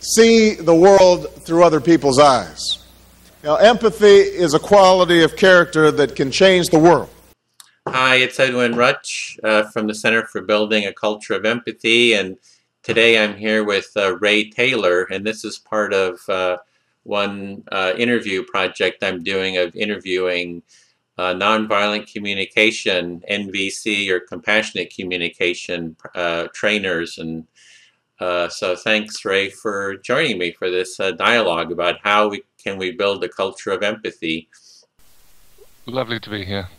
see the world through other people's eyes. Now, empathy is a quality of character that can change the world. Hi, it's Edwin Rutsch from the Center for Building a Culture of Empathy, and today I'm here with Ray Taylor, and this is part of one interview project I'm doing of interviewing nonviolent communication, NVC, or compassionate communication trainers. And so thanks, Ray, for joining me for this dialogue about how can we build a culture of empathy. Lovely to be here.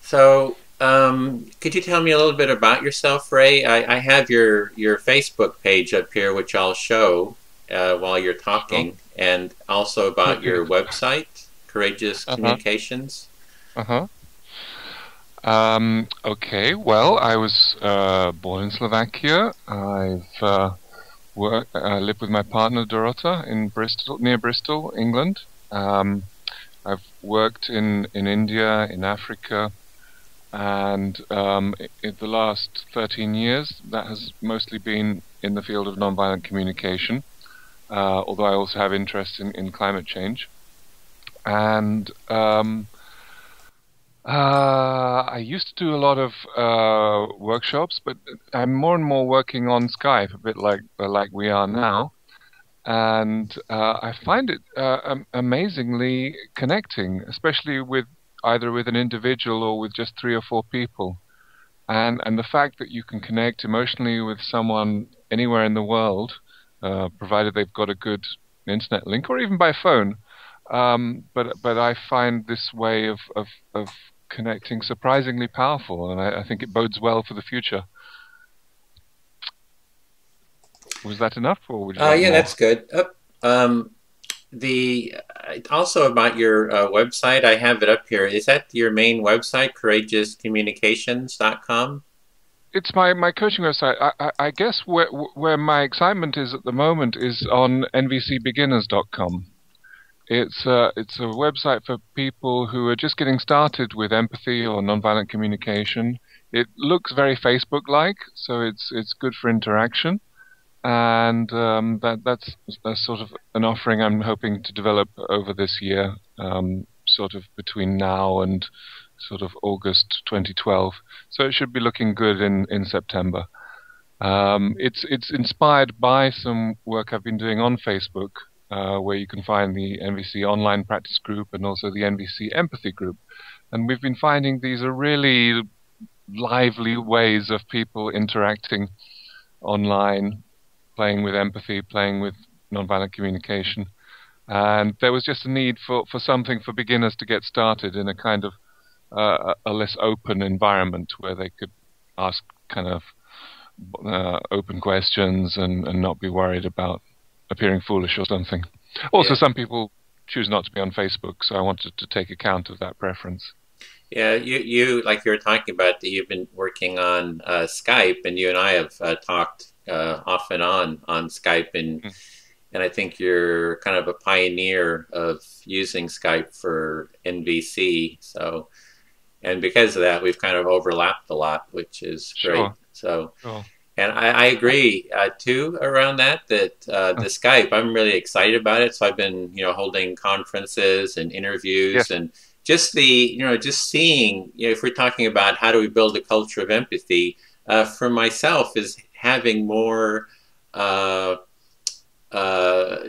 So could you tell me a little bit about yourself, Ray? I have your Facebook page up here, which I'll show while you're talking, sure. And also about your website, Courageous Communications. Okay, well, I was born in Slovakia. I've lived with my partner Dorota in Bristol, near Bristol, England. I've worked in India, in Africa, and in the last 13 years that has mostly been in the field of nonviolent communication, although I also have interest in climate change. And I used to do a lot of workshops, but I'm more and more working on Skype, a bit like we are now. And I find it amazingly connecting, especially with either with an individual or with just 3 or 4 people. And the fact that you can connect emotionally with someone anywhere in the world, provided they've got a good internet link, or even by phone. But I find this way of connecting surprisingly powerful, and I think it bodes well for the future. Was that enough, or would you like yeah, more? That's good. Also about your website, I have it up here. Is that your main website, courageouscommunications.com? It's my coaching website. I guess where my excitement is at the moment is on nvcbeginners.com. It's a website for people who are just getting started with empathy or nonviolent communication. It looks very Facebook-like, so it's good for interaction. And that's a sort of an offering I'm hoping to develop over this year, sort of between now and sort of August 2012. So it should be looking good in September. It's inspired by some work I've been doing on Facebook, where you can find the NVC online practice group and also the NVC empathy group. And we've been finding these are really lively ways of people interacting online, playing with empathy, playing with nonviolent communication. And there was just a need for something for beginners to get started in a kind of a less open environment where they could ask kind of open questions and not be worried about appearing foolish or something. Also, some people choose not to be on Facebook, so I wanted to take account of that preference. Yeah, you like you were talking about that you've been working on Skype, and you and I have talked off and on Skype, and I think you're kind of a pioneer of using Skype for NVC. So, and because of that, we've kind of overlapped a lot, which is great. Sure. So. Sure. And I agree too around that the Skype, I'm really excited about it. So I've been holding conferences and interviews, and just just seeing if we're talking about how do we build a culture of empathy, for myself is having more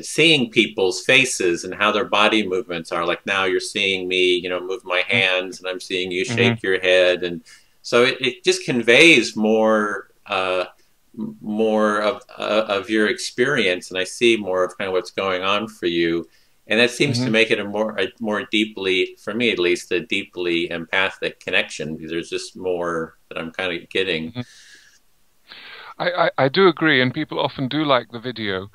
seeing people's faces and how their body movements are. Like now you're seeing me move my hands, and I'm seeing you shake your head, and so it just conveys more of your experience, and I see more of kind of what's going on for you, and that seems to make it a more deeply, for me at least, a deeply empathic connection, because there's just more that I'm kind of getting. I do agree, and people often do like the video.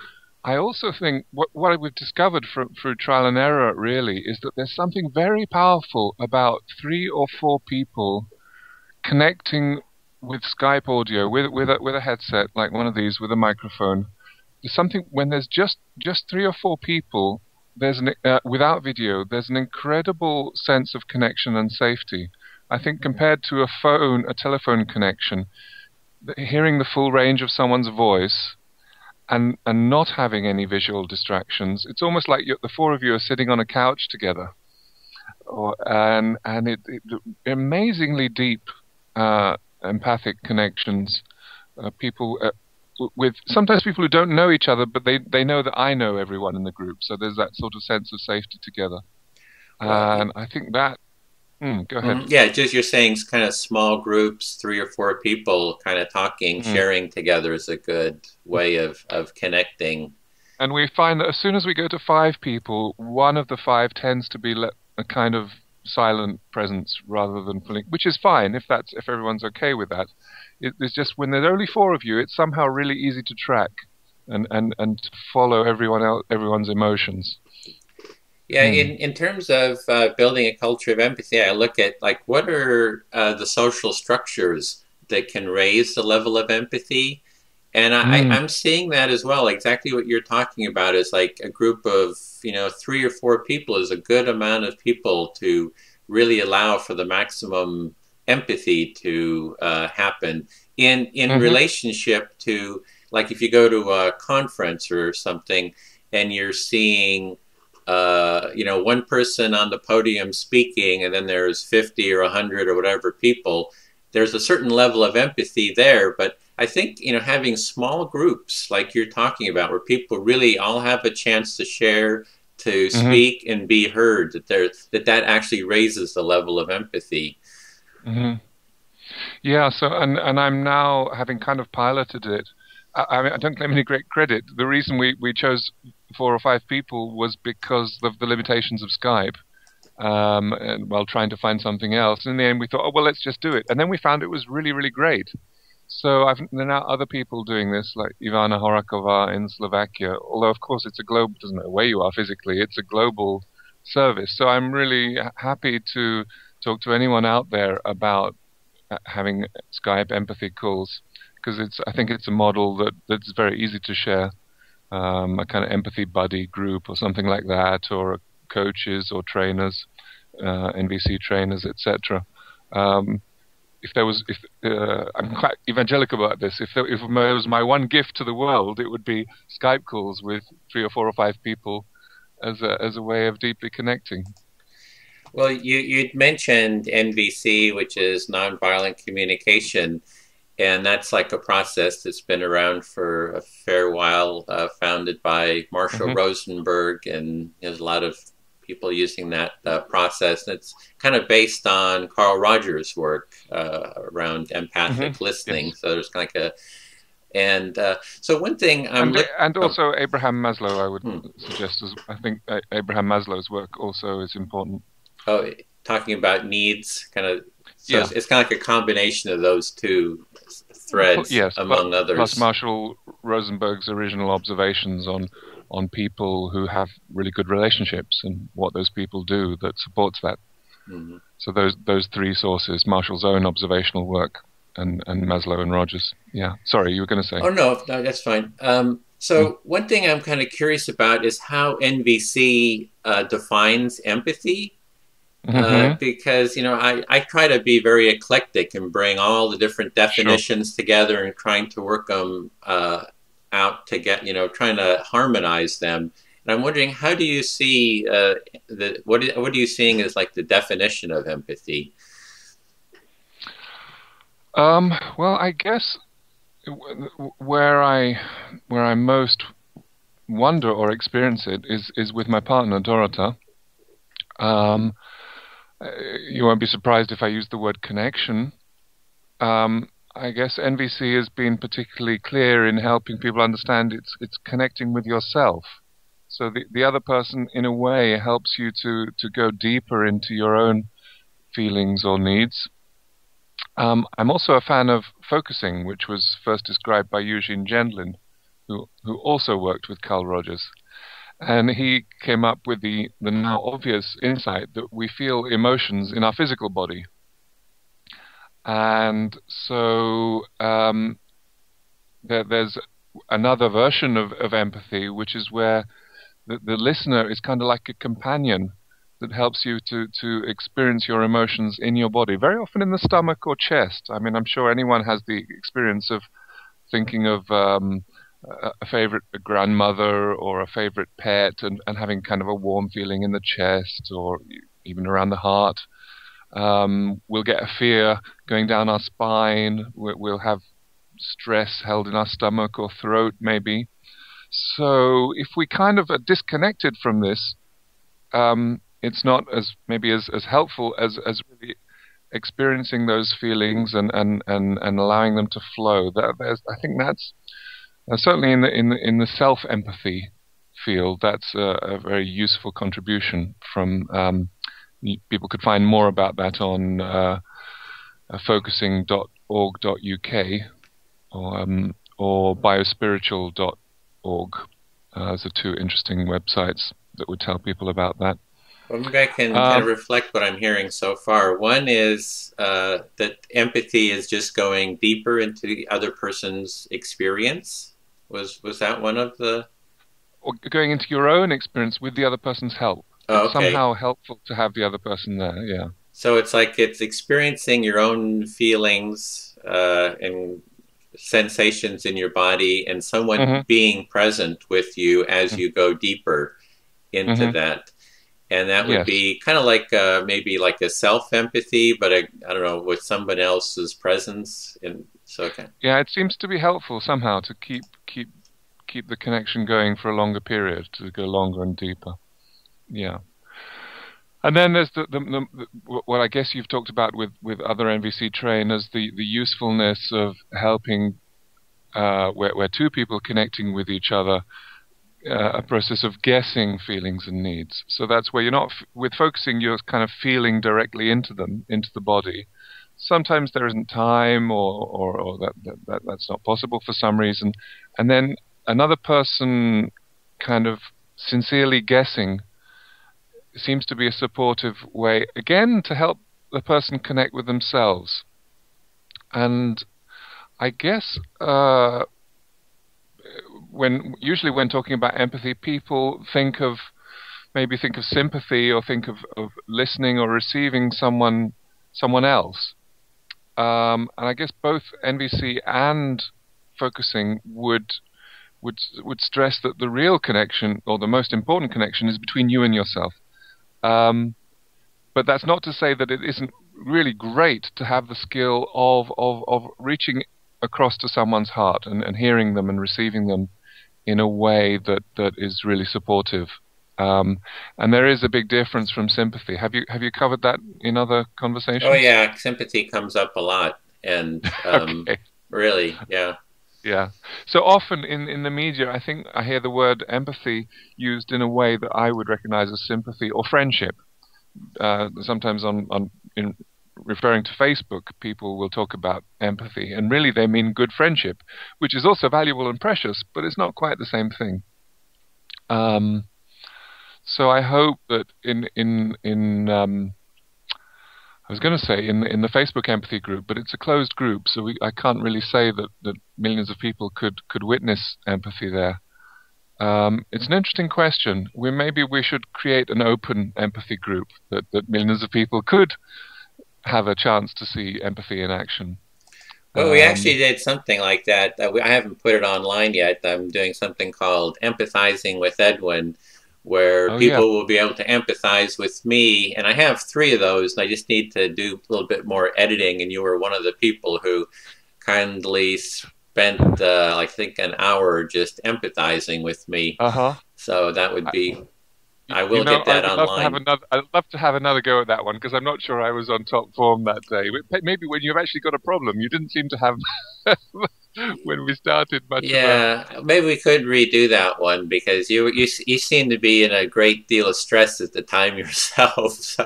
I also think what we've discovered through trial and error really is that there's something very powerful about 3 or 4 people connecting with Skype audio, with a headset like one of these, with a microphone. There's something when there's just 3 or 4 people. There's without video. There's an incredible sense of connection and safety. I think compared to a telephone connection, hearing the full range of someone's voice and not having any visual distractions, it's almost like the four of you are sitting on a couch together, and amazingly deep empathic connections. People with sometimes people who don't know each other, but they know that I know everyone in the group, so there's that sort of sense of safety together. And I think that. Go ahead. Yeah, just you're saying kind of small groups, 3 or 4 people kind of talking, sharing together is a good way of connecting. And we find that as soon as we go to 5 people, one of the 5 tends to be a kind of silent presence rather than filling, which is fine if everyone's okay with that. It's just when there's only 4 of you, it's somehow really easy to track and to follow everyone's emotions. Yeah, in terms of building a culture of empathy, I look at like what are the social structures that can raise the level of empathy, and I'm seeing that as well. Exactly what you're talking about is like a group of 3 or 4 people is a good amount of people to really allow for the maximum empathy to happen in relationship to, like, if you go to a conference or something and you're seeing one person on the podium speaking, and then there's 50 or 100 or whatever people, there's a certain level of empathy there. But I think, having small groups like you're talking about, where people really all have a chance to share, to speak and be heard, that actually raises the level of empathy. Yeah, so, and I'm now, having kind of piloted it, I mean, I don't claim any great credit. The reason we chose 4 or 5 people was because of the limitations of Skype, and while trying to find something else. In the end, we thought, oh, well, let's just do it. And then we found it was really, really great. So there are now other people doing this, like Ivana Horakova in Slovakia, although, of course, it's a global, doesn't matter where you are physically, it's a global service. So I'm really happy to talk to anyone out there about having Skype empathy calls, because I think it's a model that's very easy to share, a kind of empathy buddy group or something like that, or coaches or trainers, NVC trainers, etc. I'm quite evangelical about this. If it was my one gift to the world, it would be Skype calls with 3 or 4 or 5 people as a way of deeply connecting. Well, you'd mentioned NVC, which is nonviolent communication. And that's like a process that's been around for a fair while, founded by Marshall Rosenberg, and there's a lot of people using that process. And it's kind of based on Carl Rogers' work around empathic listening. Yes. So there's like so one thing and also Abraham Maslow, I would suggest. I think Abraham Maslow's work also is important. Oh, talking about needs, kind of. So it's kind of like a combination of those two threads, among others. Plus Marshall Rosenberg's original observations on people who have really good relationships and what those people do that supports that. So those 3 sources: Marshall's own observational work and Maslow and Rogers. Yeah. Sorry, you were going to say. Oh no, that's fine. So one thing I'm kind of curious about is how NVC defines empathy. Because I try to be very eclectic and bring all the different definitions together and trying to work them out to get trying to harmonize them. And I'm wondering, how do you see what are you seeing as like the definition of empathy? Well, I guess where I most wonder or experience it is with my partner Dorota. You won't be surprised if I use the word connection. I guess NVC has been particularly clear in helping people understand it's connecting with yourself. So the other person, in a way, helps you to go deeper into your own feelings or needs. I'm also a fan of focusing, which was first described by Eugene Gendlin, who also worked with Carl Rogers. And he came up with the now obvious insight that we feel emotions in our physical body. And so there's another version of empathy, which is where the listener is kind of like a companion that helps you to experience your emotions in your body, very often in the stomach or chest. I mean, I'm sure anyone has the experience of thinking of a favorite grandmother or a favorite pet, and having kind of a warm feeling in the chest or even around the heart. We'll get a fear going down our spine. We'll have stress held in our stomach or throat, maybe. So if we kind of are disconnected from this, it's not as maybe as helpful as really experiencing those feelings and allowing them to flow. I think that's certainly in the self-empathy field. That's a very useful contribution from. People could find more about that on focusing.org.uk or biospiritual.org. Those are two interesting websites that would tell people about that. Well, maybe I can kind of reflect what I'm hearing so far. One is that empathy is just going deeper into the other person's experience. Was that one of the... Or going into your own experience with the other person's help. Oh, it's somehow helpful to have the other person there, yeah. So it's like it's experiencing your own feelings and sensations in your body and someone being present with you as you go deeper into that. And that would be kind of like maybe like a self-empathy, but I don't know, with someone else's presence. And so, okay. Yeah, it seems to be helpful somehow to keep the connection going for a longer period, to go longer and deeper. Yeah. And then there's what I guess you've talked about with other NVC trainers, the usefulness of helping where two people connecting with each other, a process of guessing feelings and needs. So that's where you're not, with focusing, you're kind of feeling directly into them, into the body. Sometimes there isn't time or that's not possible for some reason. And then another person kind of sincerely guessing seems to be a supportive way, again, to help the person connect with themselves. And I guess usually when talking about empathy, people maybe think of sympathy or think of listening or receiving someone else. And I guess both NVC and focusing would stress that the real connection, or the most important connection, is between you and yourself. But that's not to say that it isn't really great to have the skill of reaching across to someone's heart and hearing them and receiving them in a way that is really supportive. And there is a big difference from sympathy. Have you covered that in other conversations? Oh yeah, sympathy comes up a lot, and okay. Really, yeah. Yeah. So often in the media, I think I hear the word empathy used in a way that I would recognize as sympathy or friendship. Sometimes in referring to Facebook, people will talk about empathy, and really they mean good friendship, which is also valuable and precious, but it's not quite the same thing. So I hope that I was going to say in the Facebook empathy group, but it's a closed group, so I can't really say that millions of people could witness empathy there. It's an interesting question. Maybe we should create an open empathy group that millions of people could have a chance to see empathy in action. Well, we actually did something like that. I haven't put it online yet. I'm doing something called Empathizing with Edwin, where people will be able to empathize with me. And I have 3 of those, and I just need to do a little bit more editing. And you were one of the people who kindly spent, I think, an hour just empathizing with me. So that would be... I will get that online. I'd love to have another go at that one, because I'm not sure I was on top form that day. Maybe when you've actually got a problem, you didn't seem to have... when we started much. Yeah, maybe we could redo that one, because you seem to be in a great deal of stress at the time yourself. So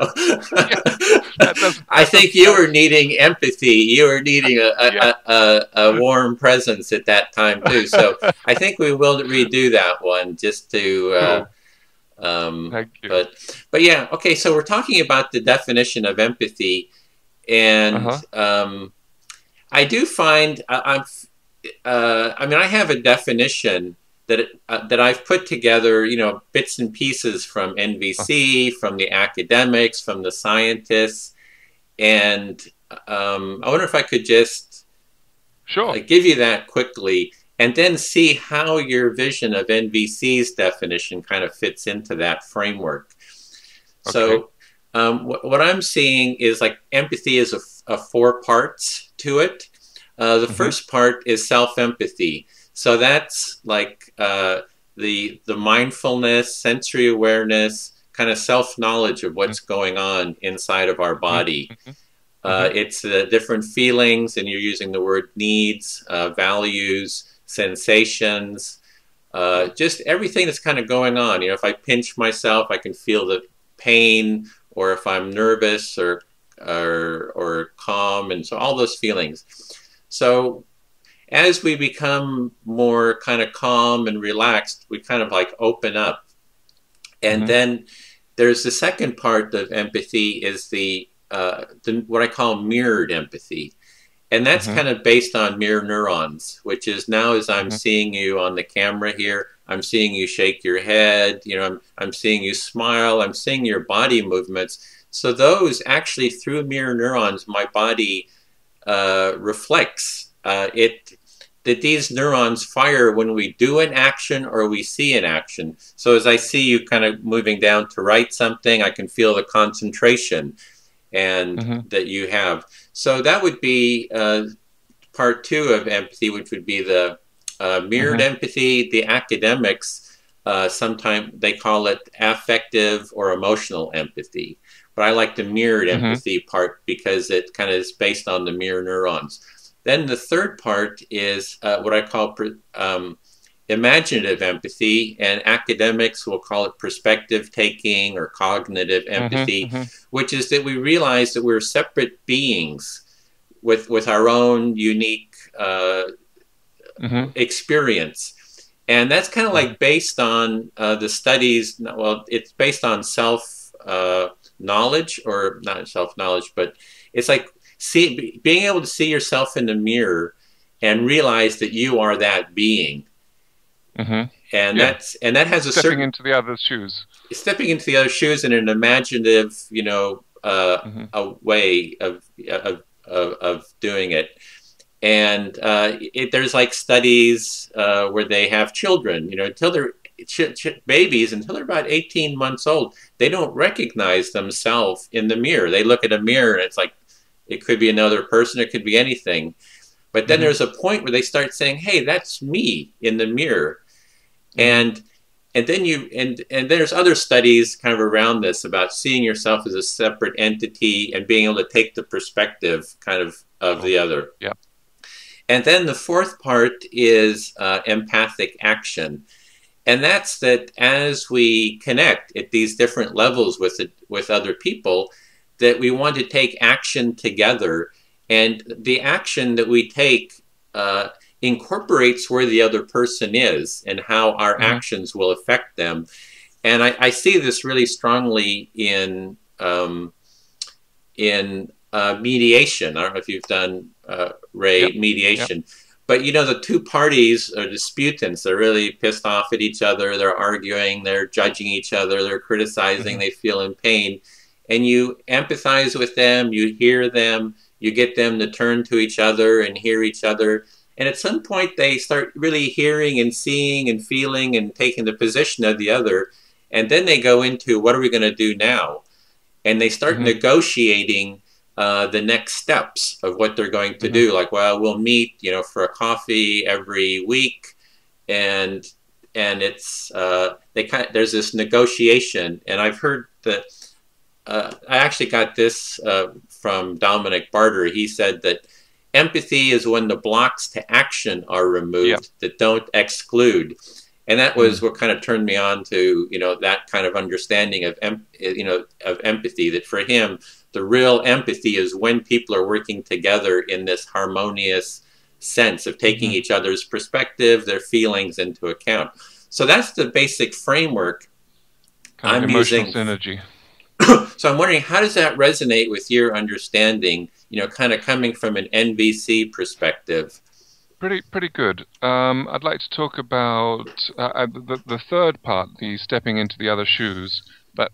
I think you were needing empathy. You were needing a warm presence at that time too. So I think we will redo that one just to. Thank you. But yeah, okay. So we're talking about the definition of empathy, and I do find I have a definition that I've put together, bits and pieces from NVC, from the academics, from the scientists, and I wonder if I could just give you that quickly. and then see how your vision of NVC's definition kind of fits into that framework. Okay. So what I'm seeing is like empathy is a 4 parts to it. The first part is self-empathy. So that's like the mindfulness, sensory awareness, kind of self-knowledge of what's going on inside of our body. It's different feelings, and you're using the word needs, values, sensations, just everything that's kind of going on. You know, if I pinch myself, I can feel the pain, or if I'm nervous or calm, and so all those feelings. So as we become more kind of calm and relaxed, we kind of like open up. And then there's the second part of empathy is the what I call mirrored empathy. And that's kind of based on mirror neurons, which is now as I'm seeing you on the camera here, I'm seeing you shake your head, you know, I'm seeing you smile, I'm seeing your body movements. So those actually through mirror neurons, my body reflects that these neurons fire when we do an action or we see an action. So as I see you kind of moving down to write something, I can feel the concentration and that you have. So that would be part 2 of empathy, which would be the mirrored empathy. The academics, sometimes they call it affective or emotional empathy. But I like the mirrored empathy part because it kind of is based on the mirror neurons. Then the third part is what I call imaginative empathy, and academics will call it perspective taking or cognitive empathy, which is that we realize that we're separate beings with our own unique experience. And that's kind of like based on the studies. Well, it's based on self-knowledge, or not self-knowledge, but it's like being able to see yourself in the mirror and realize that you are that being. And that has a stepping into the other's shoes. Stepping into the other's shoes in an imaginative, you know, a way of doing it. And there's like studies where they have children, you know, until they're babies, until they're about 18 months old, they don't recognize themselves in the mirror. They look at a mirror and it's like, it could be another person, it could be anything. But then there's a point where they start saying, hey, that's me in the mirror. And then there's other studies kind of around this about seeing yourself as a separate entity and being able to take the perspective kind of the other. And then the fourth part is empathic action. And that's that as we connect at these different levels with other people, that we want to take action together. And the action that we take incorporates where the other person is and how our actions will affect them. And I see this really strongly in mediation. I don't know if you've done, Ray, mediation. But, you know, the two parties are disputants. They're really pissed off at each other. They're arguing. They're judging each other. They're criticizing. They feel in pain. And you empathize with them. You hear them. You get them to turn to each other and hear each other. And at some point, they start really hearing and seeing and feeling and taking the position of the other. And then they go into, what are we going to do now? And they start negotiating the next steps of what they're going to do. Like, well, we'll meet, you know, for a coffee every week. And it's, there's this negotiation. And I've heard that, I actually got this from Dominic Barter. He said that empathy is when the blocks to action are removed that don't exclude. And that was what kind of turned me on to, you know, that kind of understanding of, of empathy, that for him, the real empathy is when people are working together in this harmonious sense of taking each other's perspective, their feelings into account. So that's the basic framework kind of emotional synergy. So I'm wondering, how does that resonate with your understanding, you know, kind of coming from an NVC perspective? Pretty good. I'd like to talk about the third part, the stepping into the other shoes.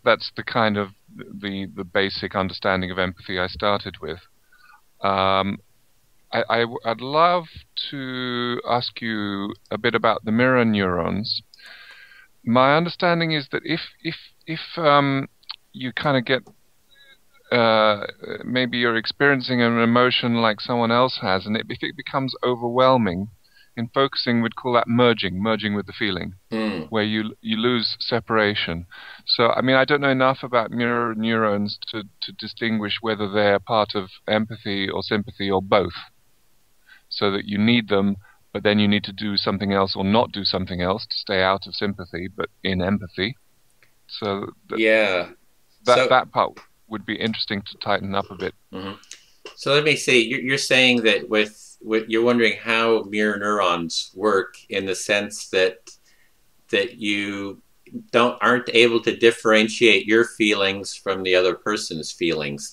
That's the kind of the basic understanding of empathy I started with. I'd love to ask you a bit about the mirror neurons. My understanding is that if you kind of get maybe you're experiencing an emotion like someone else has, and if it becomes overwhelming, in focusing we'd call that merging with the feeling, where you lose separation. So, I mean, I don't know enough about mirror neurons to distinguish whether they're part of empathy or sympathy or both, so that you need them, but then you need to do something else or not do something else to stay out of sympathy, but in empathy. So that part would be interesting to tighten up a bit. Mm-hmm. So let me see. You're saying that with you're wondering how mirror neurons work, in the sense that you aren't able to differentiate your feelings from the other person's feelings.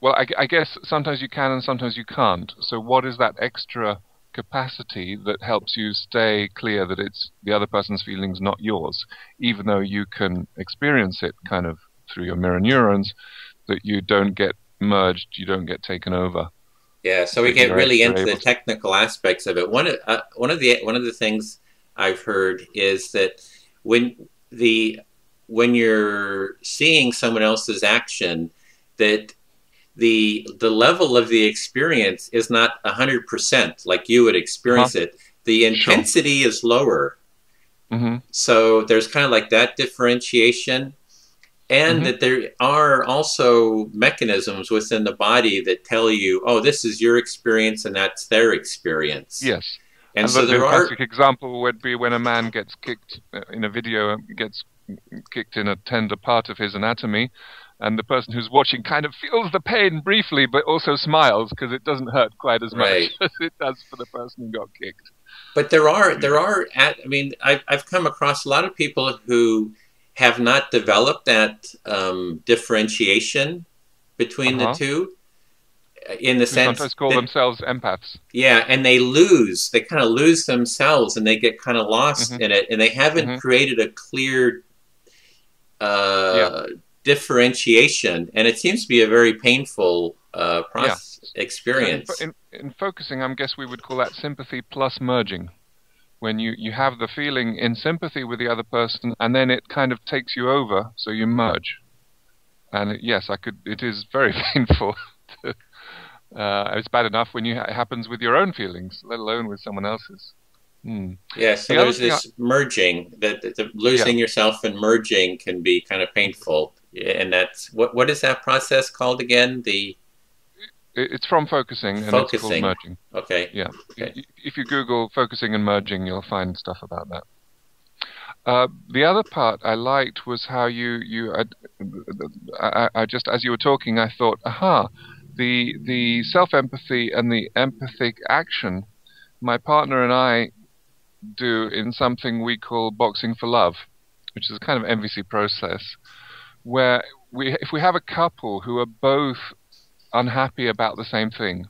Well, I guess sometimes you can and sometimes you can't. So what is that extra capacity that helps you stay clear that it's the other person's feelings, not yours, even though you can experience it kind of through your mirror neurons, that you don't get merged, you don't get taken over? Yeah, so we get really into the technical aspects of it. One of the things I've heard is that when you're seeing someone else's action, that the level of the experience is not 100% like you would experience it. The intensity is lower. So there's kind of like that differentiation. And that there are also mechanisms within the body that tell you, oh, this is your experience and that's their experience. Yes. And so the classic example would be when a man gets kicked in a video, gets kicked in a tender part of his anatomy, and the person who's watching kind of feels the pain briefly, but also smiles because it doesn't hurt quite as much as it does for the person who got kicked. But I mean, I've come across a lot of people who have not developed that differentiation between the two, in the sense sometimes call themselves empaths. Yeah, and they kind of lose themselves, and they get kind of lost in it, and they haven't created a clear differentiation, and it seems to be a very painful experience. In focusing, I guess we would call that sympathy plus merging. When you have the feeling in sympathy with the other person, and then it kind of takes you over, so you merge. And it is very painful. It's bad enough when it happens with your own feelings, let alone with someone else's. Yeah, so there's this merging, that losing yourself and merging can be kind of painful. And that's, what is that process called again? It's from focusing, and it's called merging. Okay. Yeah. Okay. If you Google focusing and merging, you'll find stuff about that. The other part I liked was how I just, as you were talking, I thought, the self-empathy and the empathic action, my partner and I do in something we call boxing for love, which is a kind of NVC process, where if we have a couple who are both unhappy about the same thing,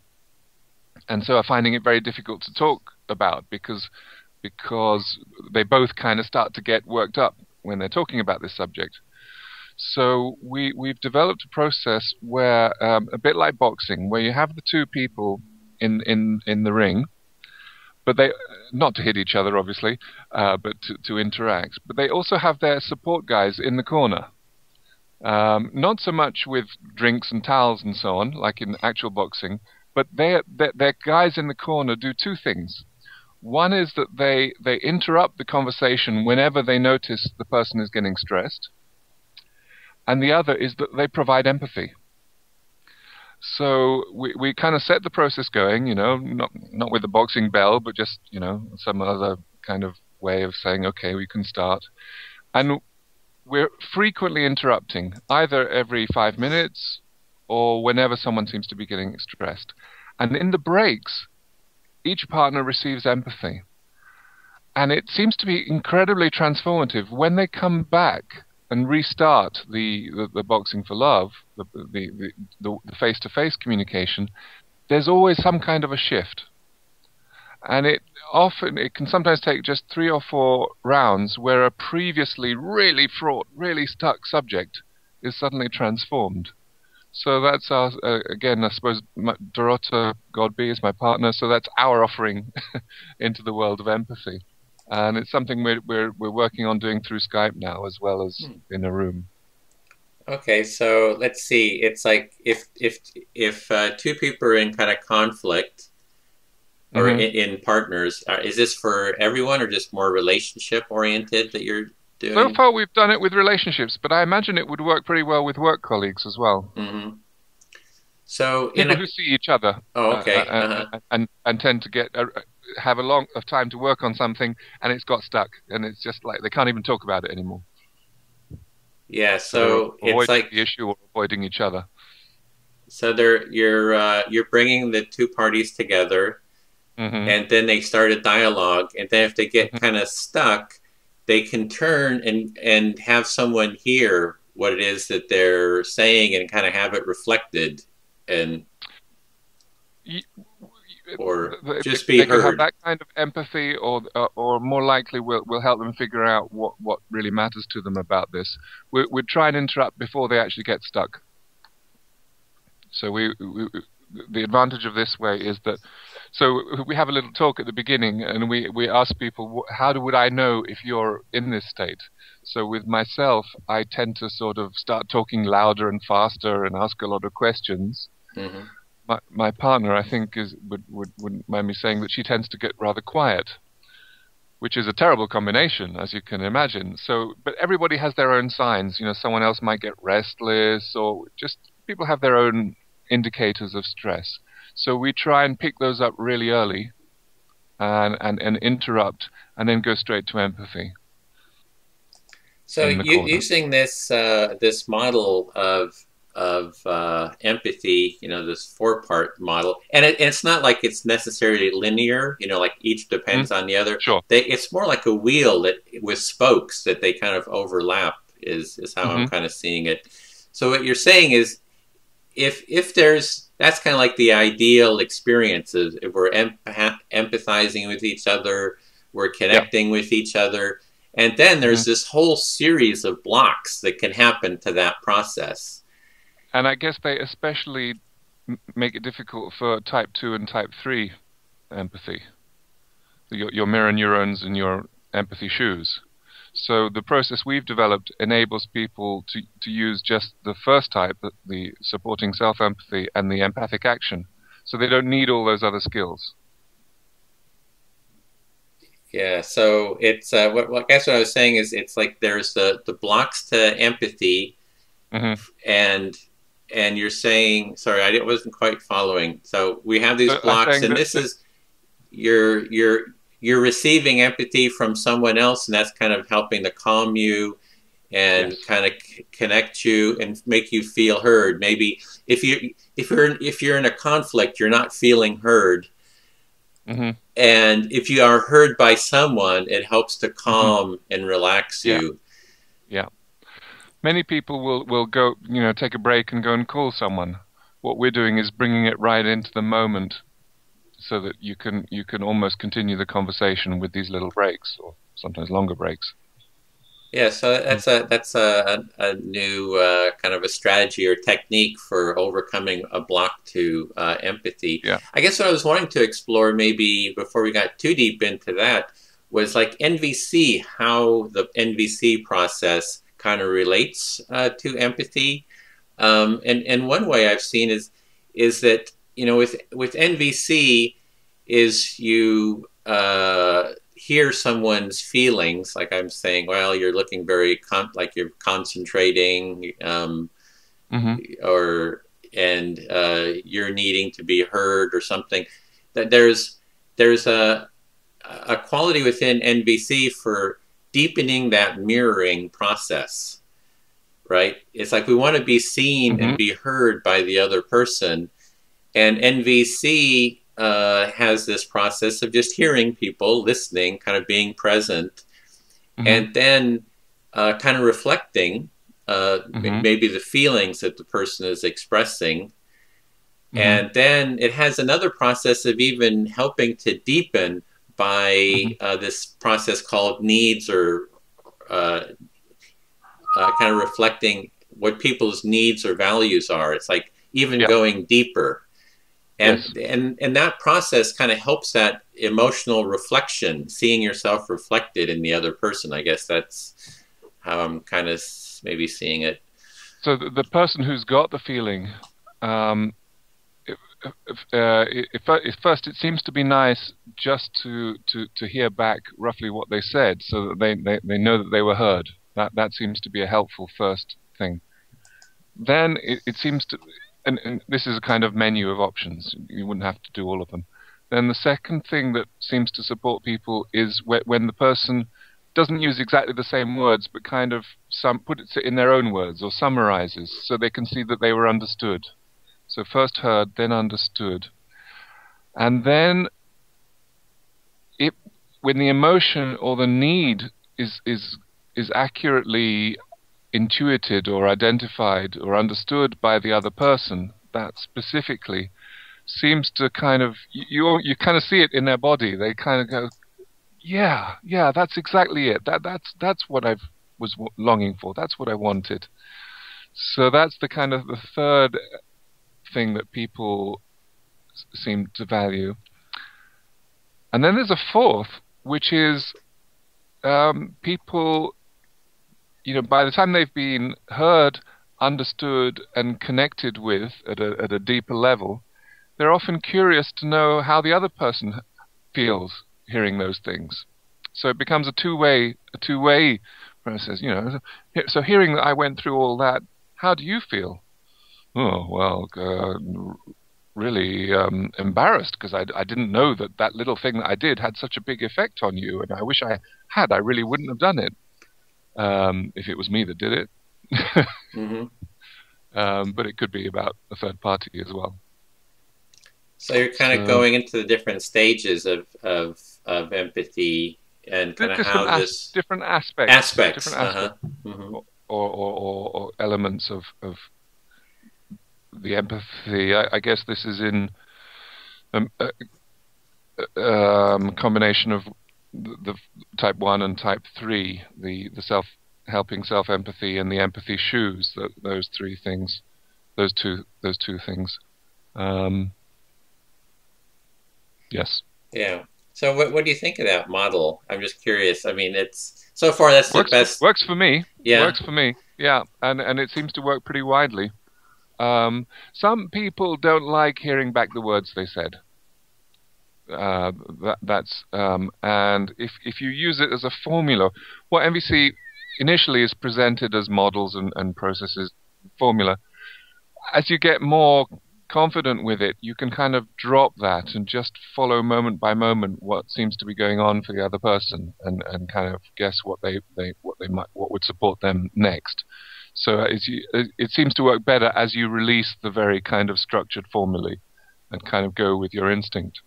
and so are finding it very difficult to talk about because they both kind of start to get worked up when they're talking about this subject. So we've developed a process where, a bit like boxing, where you have the two people in the ring, but they, not to hit each other obviously, but to interact, but they also have their support guys in the corner. Not so much with drinks and towels and so on, like in actual boxing, but their guys in the corner do two things. One is that they interrupt the conversation whenever they notice the person is getting stressed, and the other is that they provide empathy. So we kind of set the process going, not with the boxing bell, but just, some other kind of way of saying, okay, we can start. And we're frequently interrupting, either every 5 minutes or whenever someone seems to be getting stressed. And in the breaks, each partner receives empathy. And it seems to be incredibly transformative. When they come back and restart the boxing for love, the face-to-face communication, there's always some kind of a shift. And it can sometimes take just 3 or 4 rounds where a previously really fraught, really stuck subject is suddenly transformed. So that's our, again, I suppose, Dorota Godby is my partner, so that's our offering into the world of empathy. And it's something we're working on doing through Skype now, as well as in a room. Okay, so let's see. It's like if two people are in kind of conflict, or in partners, is this for everyone, or just more relationship oriented that you're doing? So far, we've done it with relationships, but I imagine it would work pretty well with work colleagues as well. Mm-hmm. So people who see each other, and tend to get have a long of time to work on something, and it's got stuck, and it's just like they can't even talk about it anymore. Yeah, so it's like the issue or avoiding each other. So you're bringing the two parties together, and then they start a dialogue, and then if they get kind of stuck, they can turn and have someone hear what it is that they're saying and kind of have it reflected, and or just be heard. They can have that kind of empathy, or more likely we'll help them figure out what really matters to them about this. We'd try and interrupt before they actually get stuck. So the advantage of this way is that, so we have a little talk at the beginning, and we ask people, how would I know if you're in this state? So with myself, I tend to sort of start talking louder and faster and ask a lot of questions. My partner, I think, wouldn't mind me saying that she tends to get rather quiet, which is a terrible combination, as you can imagine. So, but everybody has their own signs. You know, someone else might get restless, or just people have their own indicators of stress. So we try and pick those up really early, and interrupt, and then go straight to empathy. So using this this model of empathy, you know, this 4-part model, and it's not like it's necessarily linear, you know, like each depends on the other. Sure. It's more like a wheel that with spokes that they kind of overlap is how I'm kind of seeing it. So what you're saying is, if there's, that's kind of like the ideal experiences. If we're empathizing with each other, we're connecting with each other, and then there's this whole series of blocks that can happen to that process. And I guess they especially make it difficult for type 2 and type 3 empathy, your mirror neurons and your empathy shoes. So the process we've developed enables people to use just the first type, the supporting self-empathy, and the empathic action. So they don't need all those other skills. Yeah, so it's, I guess what I was saying is, it's like there's the blocks to empathy, and you're saying, sorry, I wasn't quite following. So we have these blocks, and this is, you're receiving empathy from someone else, and that's kind of helping to calm you and kind of connect you and make you feel heard. Maybe if you're in a conflict, you're not feeling heard. And if you are heard by someone, it helps to calm and relax you. Yeah. Many people will go, you know, take a break and go and call someone. What we're doing is bringing it right into the moment, so that you can almost continue the conversation with these little breaks, or sometimes longer breaks. Yeah, so that's a new kind of a strategy or technique for overcoming a block to empathy. Yeah. I guess what I was wanting to explore, maybe before we got too deep into that, was like NVC, how the NVC process kind of relates to empathy. And one way I've seen is that, you know, with NVC is you hear someone's feelings, like I'm saying, well, you're looking very like you're concentrating, or you're needing to be heard or something. That there's a quality within NVC for deepening that mirroring process, right? It's like we want to be seen and be heard by the other person, and NVC has this process of just hearing people, listening, kind of being present, and then kind of reflecting maybe the feelings that the person is expressing. And then it has another process of even helping to deepen by this process called needs, or kind of reflecting what people's needs or values are. It's like even Yeah. going deeper. And, Yes. and that process kind of helps that emotional reflection, seeing yourself reflected in the other person. I guess that's how I'm kind of maybe seeing it. So the person who's got the feeling, if first it seems to be nice just to hear back roughly what they said, so that they know that they were heard. That seems to be a helpful first thing. Then it seems to, and this is a kind of menu of options. You wouldn't have to do all of them. Then the second thing that seems to support people is when the person doesn't use exactly the same words, but kind of puts it in their own words or summarizes, so they can see that they were understood. So first heard, then understood. And then when the emotion or the need is accurately intuited or identified or understood by the other person, that specifically seems to kind of, you kind of see it in their body. They kind of go, yeah, that's exactly it. That's what I was longing for. That's what I wanted. So that's the kind of the third thing that people seem to value. And then there's a fourth, which is people, by the time they've been heard, understood, and connected with at a deeper level, they're often curious to know how the other person feels hearing those things. So it becomes a two-way process. So hearing that I went through all that, how do you feel? Oh, well, really embarrassed, because I didn't know that little thing that I did had such a big effect on you, and I wish I had. I really wouldn't have done it if it was me that did it. Mm-hmm. But it could be about a third party as well. So you're kind of going into the different stages of empathy and kind of how this different aspects, Mm-hmm. or elements of the empathy. I guess this is in combination of the type 1 and type 3, the helping self-empathy and the empathy shoes. Those three things, those two things. Yes. Yeah. So what do you think of that model? I'm just curious. I mean, it's so far that's the best. Works for me. Yeah. Works for me. Yeah, and it seems to work pretty widely. Some people don't like hearing back the words they said. And if you use it as a formula, what NVC initially is presented as models and processes, formula. As you get more confident with it, you can kind of drop that and just follow moment by moment what seems to be going on for the other person, and kind of guess what would support them next. So it seems to work better as you release the very kind of structured formulae and kind of go with your instinct.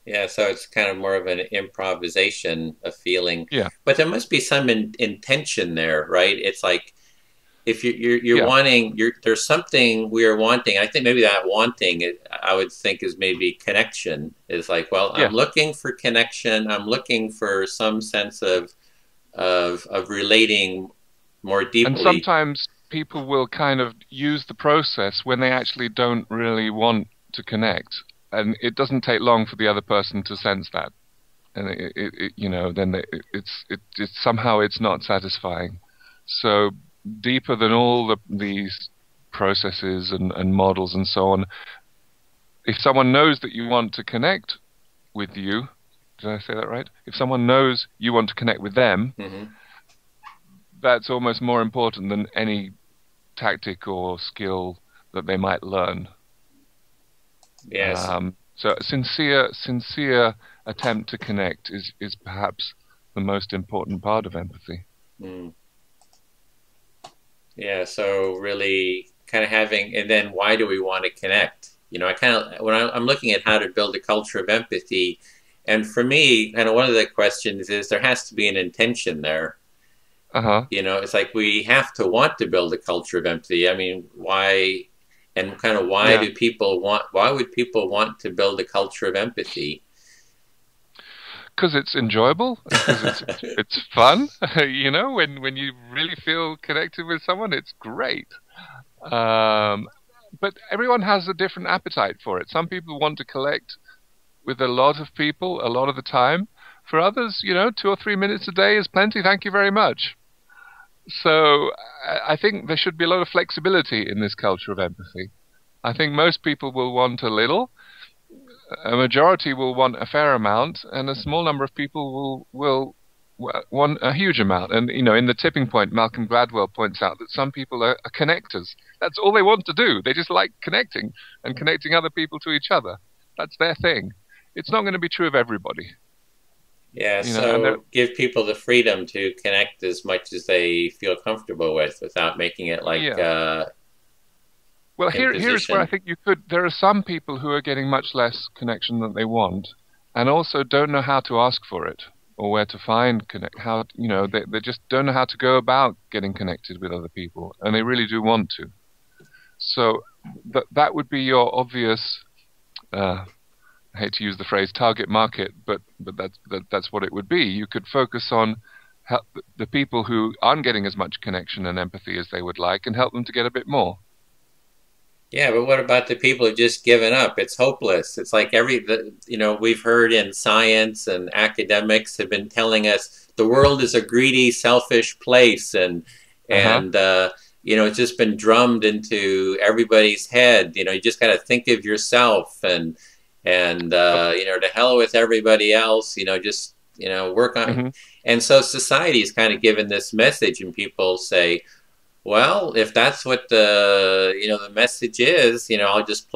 Yeah, so it's kind of more of an improvisation of feeling. Yeah. But there must be some intention there, right? It's like if you're wanting, there's something we are wanting. I think maybe that wanting, I would think, is maybe connection. Is like, well, I'm looking for connection. I'm looking for some sense of relating more deeply. And sometimes people will kind of use the process when they actually don't really want to connect. And it doesn't take long for the other person to sense that, and it's somehow it's not satisfying. So deeper than all these processes and models and so on, if someone knows that you want to connect with you, did I say that right? If someone knows you want to connect with them, that's almost more important than any tactic or skill that they might learn. Yes. So a sincere attempt to connect is perhaps the most important part of empathy. Mm. Yeah. So really, kind of having, and then why do we want to connect? I kind of when I'm looking at how to build a culture of empathy, and for me, kind of one of the questions is there has to be an intention there. It's like we have to want to build a culture of empathy. I mean, why? And kind of why would people want to build a culture of empathy? because it's enjoyable, because it's fun. You know, when you really feel connected with someone, it's great. But everyone has a different appetite for it. Some people want to collect with a lot of people a lot of the time. For others, you know, 2 or 3 minutes a day is plenty. Thank you very much. So I think there should be a lot of flexibility in this culture of empathy. I think most people will want a little, a majority will want a fair amount, and a small number of people will want a huge amount. And, you know, in The Tipping Point, Malcolm Gladwell points out that some people are connectors. That's all they want to do. They just like connecting and connecting other people to each other. That's their thing. It's not going to be true of everybody. Yeah, You know, so give people the freedom to connect as much as they feel comfortable with without making it like well, here's where I think you could. There are some people who are getting much less connection than they want, and also don't know how to ask for it or where to find how, you know, they just don't know how to go about getting connected with other people, and they really do want to. So that would be your obvious. I hate to use the phrase target market, but that's what it would be. You could focus on the people who aren't getting as much connection and empathy as they would like, and help them to get a bit more. Yeah, but what about the people who've just given up? It's hopeless. It's like you know, we've heard in science and academics have been telling us the world is a greedy, selfish place, and you know, it's just been drummed into everybody's head. You know, you just got to think of yourself and you know, to hell with everybody else. You know, just, you know, work on. And so society's kind of given this message, and people say, well, if that's what the, you know, the message is, you know, I'll just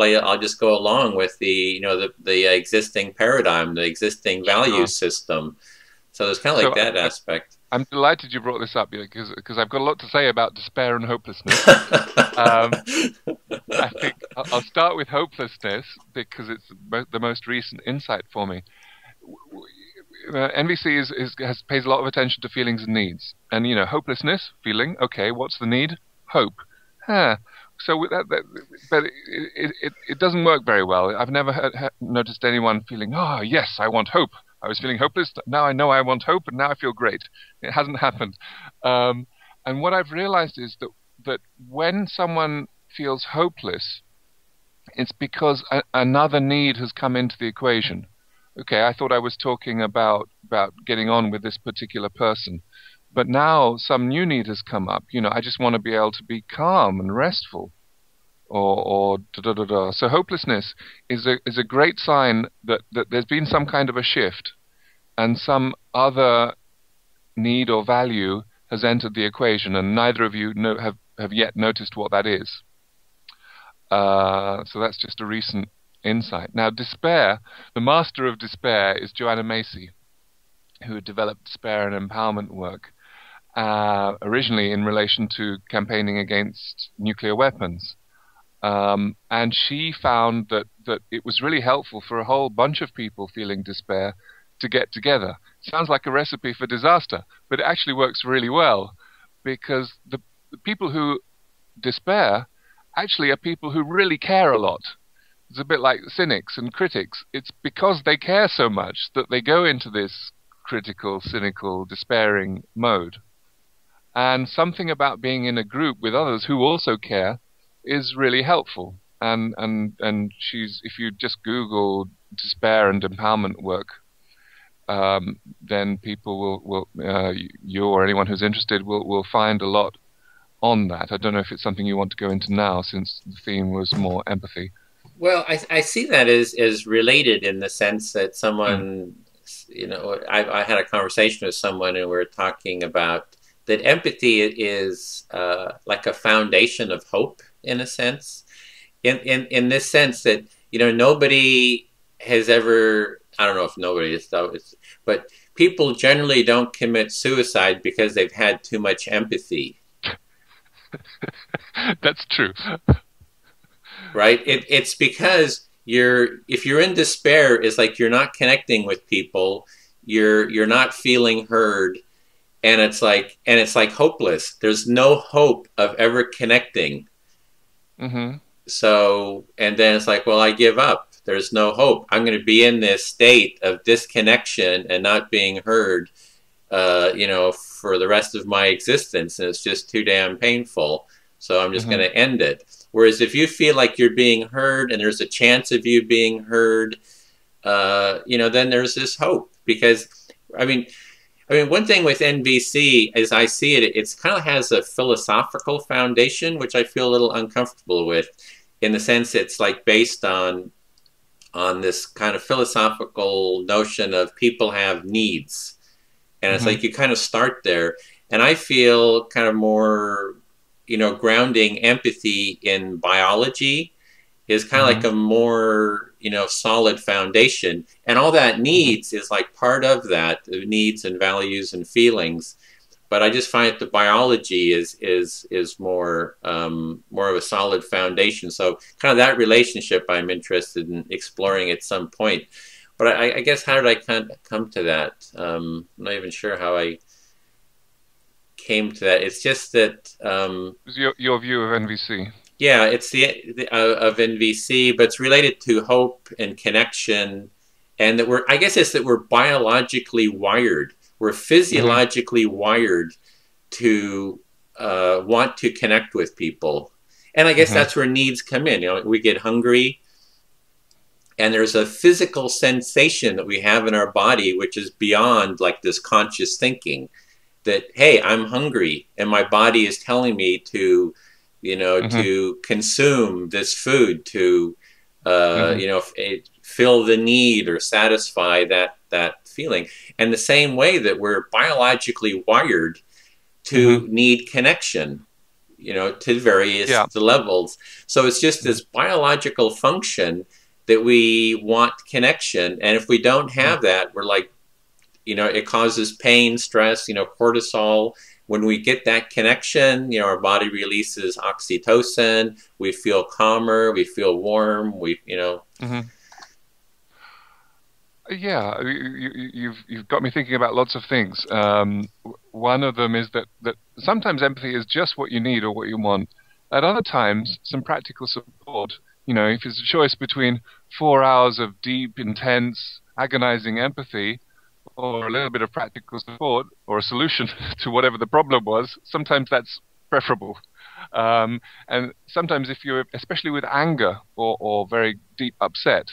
go along with the, you know, the existing paradigm, the existing value system. So there's kind of like that aspect. I'm delighted you brought this up, because I've got a lot to say about despair and hopelessness. I think I'll start with hopelessness because it's the most recent insight for me. NVC pays a lot of attention to feelings and needs, and, you know, hopelessness, feeling, okay, what's the need? Hope. So with but it doesn't work very well. I've never noticed anyone feeling, oh yes, I want hope. I was feeling hopeless. Now I know I want hope, and now I feel great. It hasn't happened. And what I've realized is that when someone feels hopeless, it's because another need has come into the equation. Okay, I thought I was talking about getting on with this particular person, but now some new need has come up. You know, I just want to be able to be calm and restful, or da-da-da-da. So hopelessness is a great sign that there's been some kind of a shift, and some other need or value has entered the equation, and neither of you have yet noticed what that is. So that's just a recent insight. Now, despair, the master of despair is Joanna Macy, who developed despair and empowerment work, originally in relation to campaigning against nuclear weapons. And she found that it was really helpful for a whole bunch of people feeling despair to get together. Sounds like a recipe for disaster, but it actually works really well, because the people who despair actually are people who really care a lot. It's a bit like cynics and critics. It's because they care so much that they go into this critical, cynical, despairing mode. And something about being in a group with others who also care is really helpful. And if you just Google despair and empowerment work, then people will you or anyone who's interested will find a lot on that. I don't know if it's something you want to go into now, since the theme was more empathy. Well, I see that as related in the sense that someone, you know, I had a conversation with someone, and we were talking about that empathy is like a foundation of hope, in a sense, in this sense that, you know, nobody has ever, I don't know if nobody has, but people generally don't commit suicide because they've had too much empathy. That's true. Right? It's because if you're in despair, it's like you're not connecting with people, you're not feeling heard, and it's like hopeless. There's no hope of ever connecting. So, and then it's like, well, I give up. there's no hope. I'm going to be in this state of disconnection and not being heard, you know, for the rest of my existence, and it's just too damn painful. So I'm just going to end it. Whereas if you feel like you're being heard and there's a chance of you being heard, you know, then there's this hope. Because, I mean, one thing with NVC, as I see it, it's kind of has a philosophical foundation, which I feel a little uncomfortable with, in the sense it's like based on this kind of philosophical notion of people have needs. And it's like you kind of start there. And I feel kind of more, you know, grounding empathy in biology is kind of like a more, you know, solid foundation. And all that needs is like part of that, the needs and values and feelings. But I just find that the biology is more more of a solid foundation. So kind of that relationship I'm interested in exploring at some point. But I guess how did I come to that? I'm not even sure how I came to that. It's just that your view of NVC. Yeah, it's the of NVC, but it's related to hope and connection, and that I guess it's that we're biologically wired, we're physiologically wired to want to connect with people, and I guess that's where needs come in. You know, we get hungry, and there's a physical sensation that we have in our body, which is beyond like this conscious thinking. That, hey, I'm hungry, and my body is telling me to, you know, to consume this food, to, you know, fill the need or satisfy that feeling. And the same way that we're biologically wired to need connection, you know, to various levels. So it's just this biological function that we want connection. And if we don't have that, we're like, you know, it causes pain, stress, you know, cortisol. When we get that connection, you know, our body releases oxytocin. We feel calmer. We feel warm. We, you know. Yeah, you've got me thinking about lots of things. One of them is that sometimes empathy is just what you need or what you want. At other times, some practical support. You know, if it's a choice between 4 hours of deep, intense, agonizing empathy, or a little bit of practical support, or a solution to whatever the problem was, sometimes that's preferable. And sometimes if you're, especially with anger or very deep upset,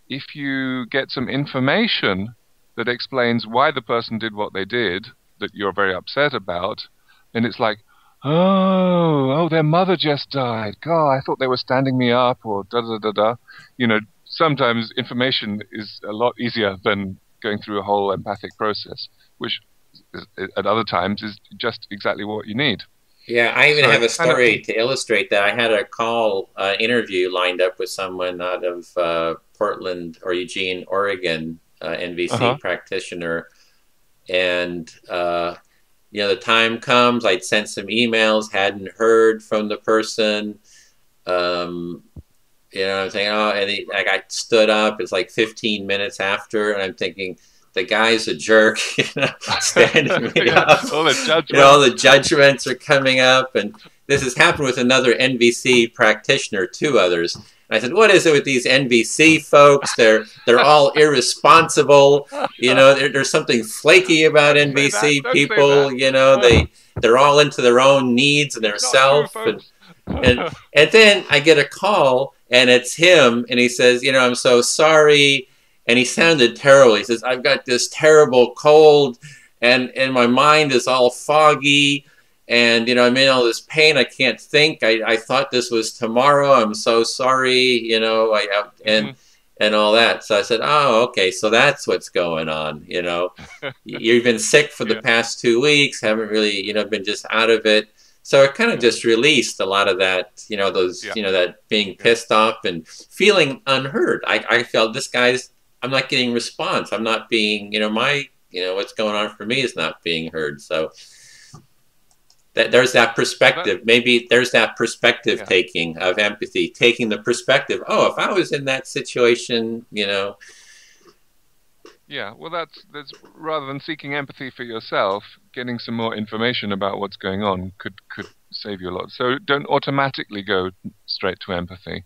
if you get some information that explains why the person did what they did, that you're very upset about, and it's like, oh, their mother just died. God, I thought they were standing me up, or da-da-da-da. You know, sometimes information is a lot easier than going through a whole empathic process, which at other times is just exactly what you need. Yeah, I even have a story to illustrate that. I had a call interview lined up with someone out of Portland or Eugene, Oregon, NVC practitioner. And, you know, the time comes, I'd sent some emails, hadn't heard from the person. You know, I'm saying, oh, and like I stood up. It's like 15 minutes after, and I'm thinking, the guy's a jerk, you know, standing me up. All the judgments. You know, all the judgments are coming up, and this has happened with another NVC practitioner, 2 others. And I said, what is it with these NVC folks? They're all irresponsible. You know, there's something flaky about NVC people. You know, they're all into their own needs and their self. And then I get a call, and it's him, and he says, you know, I'm so sorry. And he sounded terrible. He says, I've got this terrible cold, and my mind is all foggy, and, you know, I'm in all this pain. I can't think. I thought this was tomorrow. I'm so sorry, you know, and all that. So I said, oh, okay, so that's what's going on, you know. You've been sick for the past 2 weeks, haven't really, you know, been just out of it. So it kind of just released a lot of that, you know, those, you know, that being pissed off and feeling unheard. I felt this guy's, I'm not getting response. I'm not being, you know, what's going on for me is not being heard. So there's that perspective. Maybe there's that perspective taking of empathy, taking the perspective, oh, if I was in that situation, you know. Yeah, well, that's rather than seeking empathy for yourself, getting some more information about what's going on could save you a lot. So don't automatically go straight to empathy.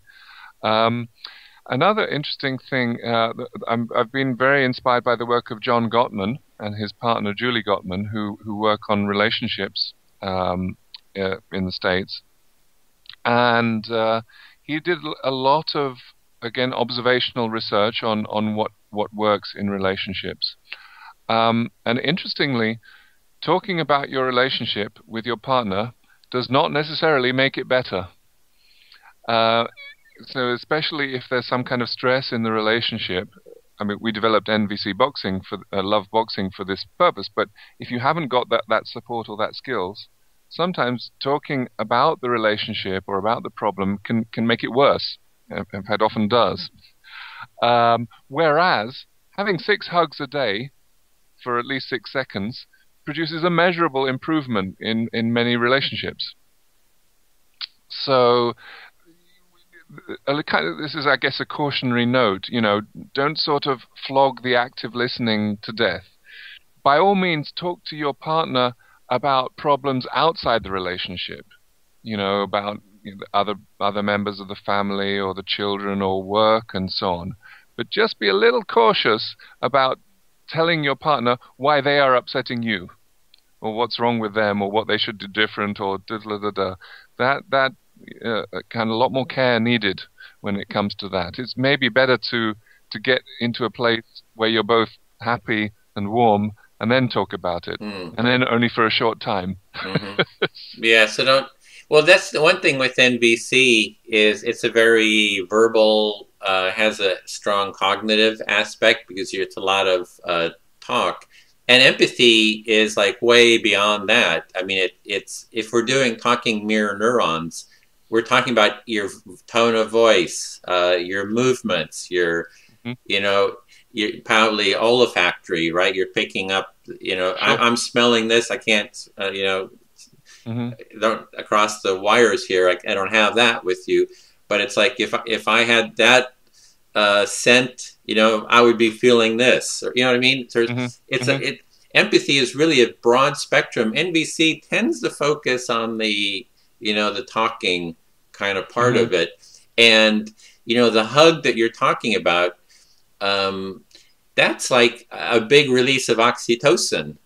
Another interesting thing, I've been very inspired by the work of John Gottman and his partner Julie Gottman, who work on relationships in the States. And he did a lot of, again, observational research on what works in relationships. And interestingly, talking about your relationship with your partner does not necessarily make it better. So especially if there's some kind of stress in the relationship, I mean, we developed NVC boxing for love boxing for this purpose. But if you haven't got that support or that skills, sometimes talking about the relationship or about the problem can make it worse. In fact, often does. Whereas having 6 hugs a day for at least 6 seconds produces a measurable improvement in many relationships. So this is, I guess, a cautionary note. You know, don't sort of flog the active listening to death. By all means, talk to your partner about problems outside the relationship. You know, about other members of the family or the children or work and so on. But just be a little cautious about telling your partner why they are upsetting you, or what's wrong with them, or what they should do different, or da-da-da-da. That kind of a lot more care needed when it comes to that. It's maybe better to get into a place where you're both happy and warm, and then talk about it, and then only for a short time. Yeah, so don't. Well, that's the one thing with NVC is it's a very verbal, has a strong cognitive aspect because it's a lot of talk. And empathy is like way beyond that. I mean, it's if we're doing talking mirror neurons, we're talking about your tone of voice, your movements, your, you know, you're probably olfactory, right? You're picking up, you know, sure. I'm smelling this. I can't, you know, don't across the wires here. I don't have that with you, but it's like if I had that scent, you know, I would be feeling this, or, you know what I mean? Empathy is really a broad spectrum. NVC tends to focus on the, you know, the talking kind of part of it, and you know, the hug that you're talking about, that's like a big release of oxytocin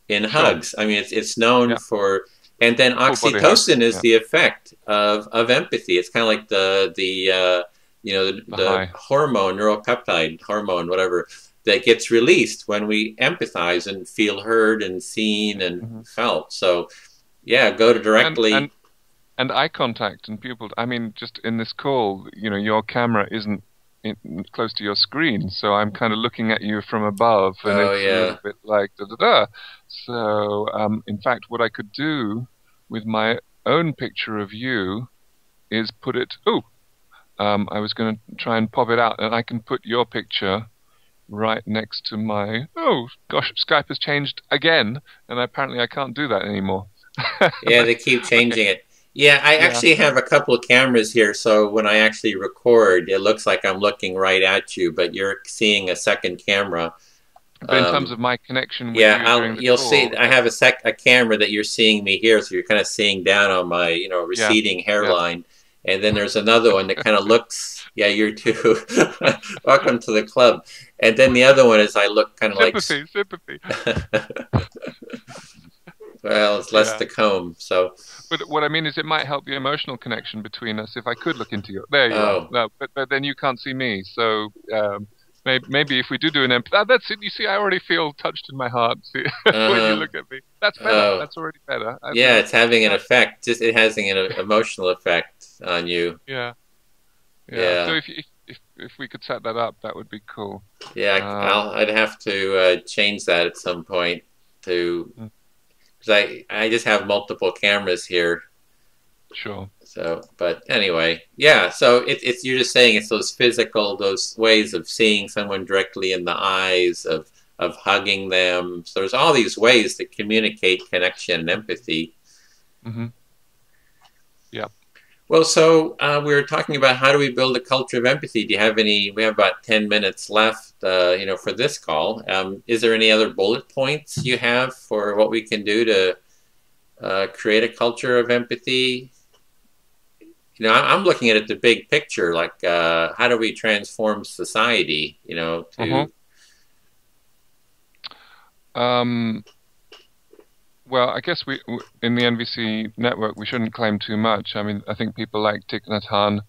in hugs. I mean, it's known for, and then oxytocin is the effect of empathy. It's kind of like the you know, the hormone, neuropeptide hormone, whatever, that gets released when we empathize and feel heard and seen and felt. So, yeah, go to directly. And eye contact and pupil. I mean, just in this call, you know, your camera isn't close to your screen, so I'm kind of looking at you from above, and it's a little bit like da-da-da. So, in fact, what I could do with my own picture of you is put it... I was going to try and pop it out, and I can put your picture right next to my... Oh, gosh, Skype has changed again, and apparently I can't do that anymore. Yeah, they keep changing it. Yeah, I actually have a couple of cameras here, so when I actually record, it looks like I'm looking right at you, but you're seeing a second camera. But in terms of my connection with you during the you'll call, see, I have a camera that you're seeing me here, so you're kind of seeing down on my, you know, receding hairline. And then there's another one that kind of looks, you too. Welcome to the club. And then the other one is I look kind of sympathy. Well, it's less to comb, so. But what I mean is it might help the emotional connection between us if I could look into your... There you are. No, but then you can't see me. So maybe if we do an empathy... that's it. You see, I already feel touched in my heart when you look at me. That's better. That's already better. It's having an effect. Just it has an emotional effect on you. Yeah. So if we could set that up, that would be cool. Yeah, I'd have to change that at some point to... Because I just have multiple cameras here. Sure. So, but anyway, so it's you're just saying it's those physical, those ways of seeing someone directly in the eyes, of hugging them. So there's all these ways to communicate connection and empathy. Yeah. Well, so we were talking about how do we build a culture of empathy. Do you have any? We have about 10 minutes left, you know, for this call. Is there any other bullet points you have for what we can do to create a culture of empathy? you know, I'm looking at it the big picture, like how do we transform society, you know, to Well, I guess in the NVC network we shouldn't claim too much. I mean, I think people like Thich Nhat Hanh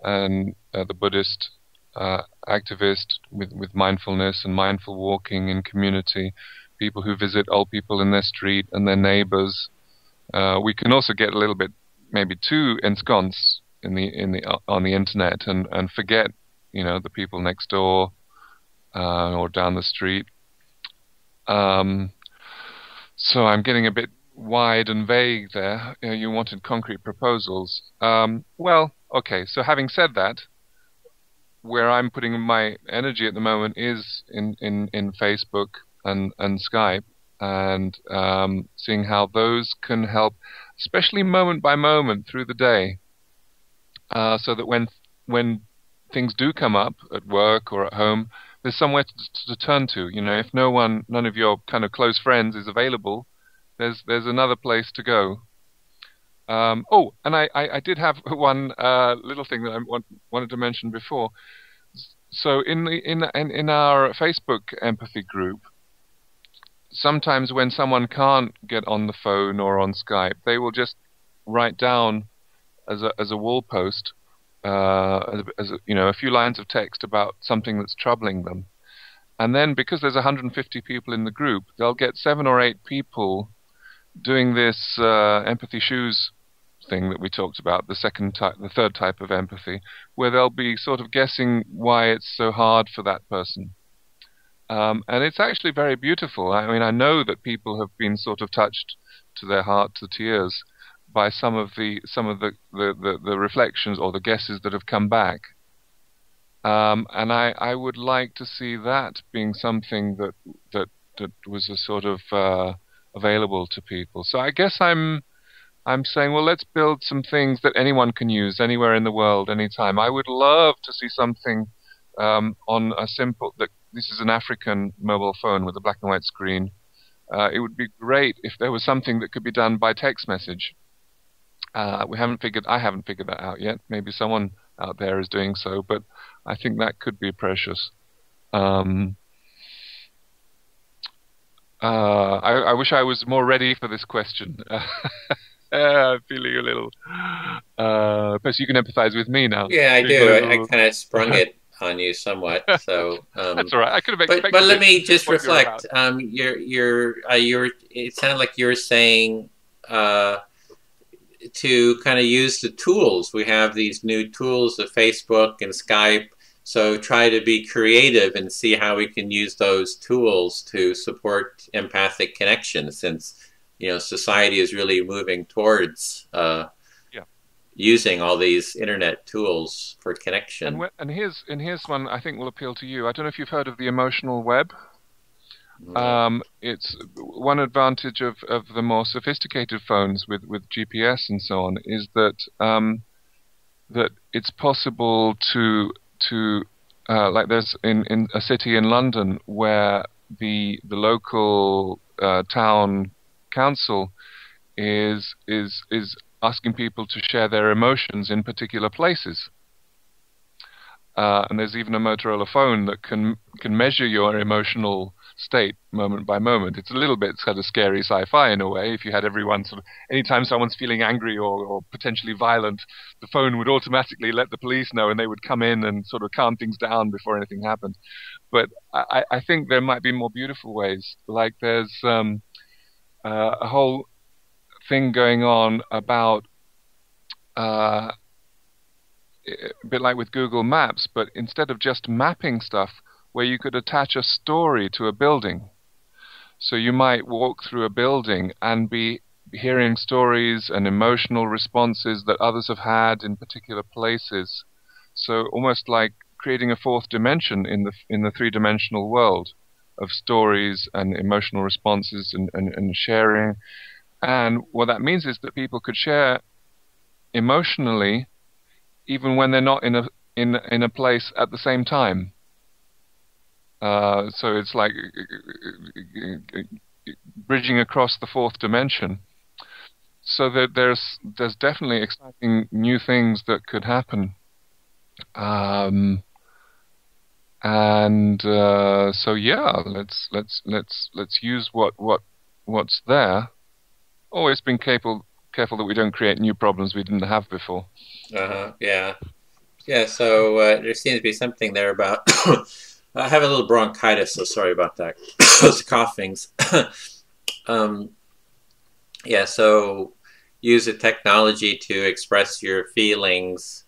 and the Buddhist activist with mindfulness and mindful walking in community, people who visit old people in their street and their neighbors. We can also get a little bit maybe too ensconced on the internet and forget, you know, the people next door or down the street. So I'm getting a bit wide and vague there. You know, you wanted concrete proposals. Well, okay, so having said that, where I'm putting my energy at the moment is in Facebook and Skype, and seeing how those can help, especially moment by moment through the day, so that when things do come up at work or at home, there's somewhere to turn to. You know, if none of your kind of close friends is available, there's another place to go. Oh, and I did have one little thing that I wanted to mention before. So in our Facebook empathy group, sometimes when someone can't get on the phone or on Skype, they will just write down as a wall post, you know, a few lines of text about something that's troubling them. And then because there's 150 people in the group, they'll get 7 or 8 people doing this empathy shoes thing that we talked about, the third type of empathy, where they'll be sort of guessing why it's so hard for that person. And it's actually very beautiful. I mean, I know that people have been sort of touched to their heart to tears by some of the reflections or the guesses that have come back. And I would like to see that being something that was a sort of available to people. So I guess I'm saying, well, let's build some things that anyone can use anywhere in the world, anytime. I would love to see something on a simple. This is an African mobile phone with a black and white screen. It would be great if there was something that could be done by text message. I haven't figured that out yet. Maybe someone out there is doing so, but I think that could be precious. I wish I was more ready for this question. I'm feeling a little. Perhaps you can empathize with me now. Yeah, I do. I kind of sprung it on you somewhat, so that's all right. I could have expected. But let me just reflect. It sounded like you were saying to kind of use the tools. We have these new tools of Facebook and Skype. So try to be creative and see how we can use those tools to support empathic connection, since, you know, society is really moving towards using all these internet tools for connection. And here's one I think will appeal to you. I don't know if you've heard of the emotional web. It's one advantage of the more sophisticated phones with GPS and so on is that that it's possible to like there's in a city in London where the local town council is asking people to share their emotions in particular places. And there's even a Motorola phone that can measure your emotional state moment by moment. It's a little bit kind of scary sci-fi in a way. If you had everyone sort of, anytime someone's feeling angry or potentially violent, the phone would automatically let the police know and they would come in and sort of calm things down before anything happened. But I think there might be more beautiful ways. Like there's a whole thing going on about a bit like with Google Maps, but instead of just mapping stuff, where you could attach a story to a building. So you might walk through a building and be hearing stories and emotional responses that others have had in particular places. So almost like creating a fourth dimension in the three-dimensional world of stories and emotional responses and sharing. And what that means is that people could share emotionally even when they're not in a place at the same time. So it's like bridging across the fourth dimension. So that there's definitely exciting new things that could happen. So yeah, let's use what's there. Always been careful that we don't create new problems we didn't have before. Yeah. Yeah. So there seems to be something there about. I have a little bronchitis, so sorry about that. Those coughings. Yeah. So use the technology to express your feelings,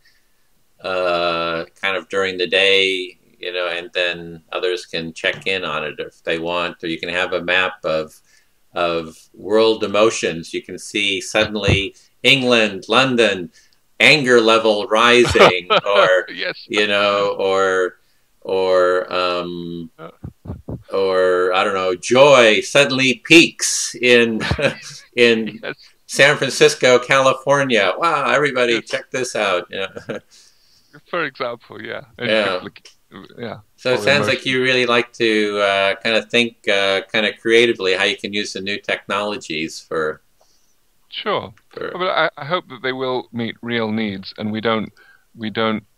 kind of during the day. And then others can check in on it if they want, or you can have a map of world emotions. You can see suddenly England, London, anger level rising, or yes. or I don't know, joy suddenly peaks in Yes. San Francisco, California. Wow, everybody, check this out. For example, yeah. Yeah. So it sounds like you really like to kind of think kind of creatively how you can use the new technologies for. Sure. But I hope that they will meet real needs, and we don't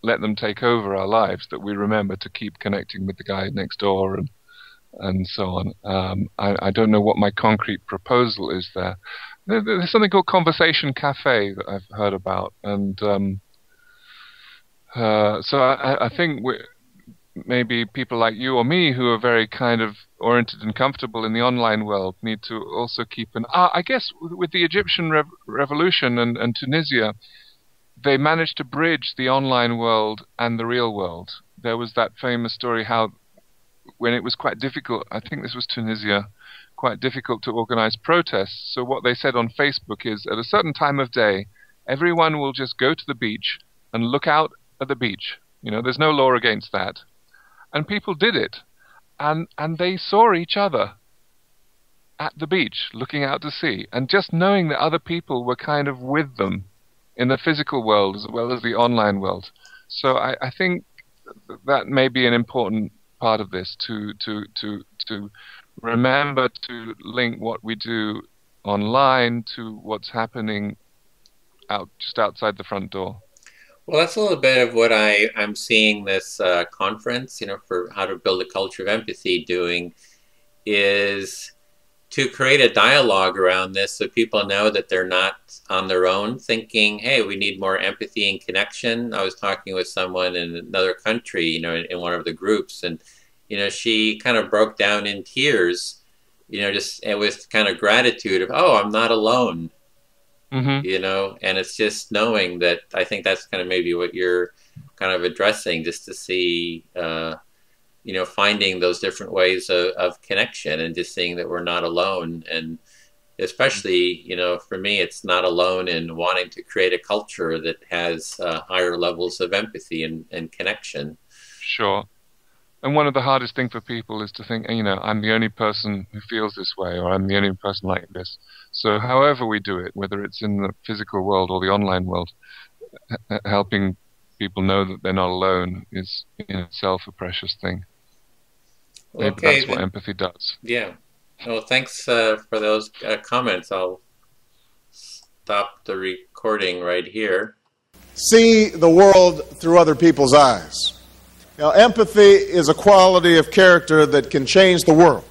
let them take over our lives. That we remember to keep connecting with the guy next door and so on. I don't know what my concrete proposal is there. There's something called Conversation Cafe that I've heard about, and so I think maybe people like you or me who are very kind of oriented and comfortable in the online world need to also keep an eye. I guess with the Egyptian revolution and Tunisia, they managed to bridge the online world and the real world. There was that famous story how when it was quite difficult, I think this was Tunisia, quite difficult to organize protests. So what they said on Facebook is at a certain time of day, everyone will just go to the beach and look out at the beach. There's no law against that. And people did it, and they saw each other at the beach, looking out to sea, and just knowing that other people were kind of with them in the physical world as well as the online world. So I think that may be an important part of this to remember to link what we do online to what's happening just outside the front door. Well, that's a little bit of what I'm seeing this conference, for how to build a culture of empathy doing, is to create a dialogue around this so people know that they're not on their own thinking, hey, we need more empathy and connection. I was talking with someone in another country, in one of the groups, and, she kind of broke down in tears, just with kind of gratitude of, oh, I'm not alone. Mm-hmm. And it's just knowing that. I think that's kind of maybe what you're kind of addressing, just to see, finding those different ways of connection and just seeing that we're not alone. And especially, for me, it's not alone in wanting to create a culture that has higher levels of empathy and connection. Sure. And one of the hardest things for people is to think, I'm the only person who feels this way, or I'm the only person like this. So however we do it, whether it's in the physical world or the online world, helping people know that they're not alone is in itself a precious thing. Maybe that's what empathy does. Yeah. Well, thanks for those comments. I'll stop the recording right here. See the world through other people's eyes. Empathy is a quality of character that can change the world.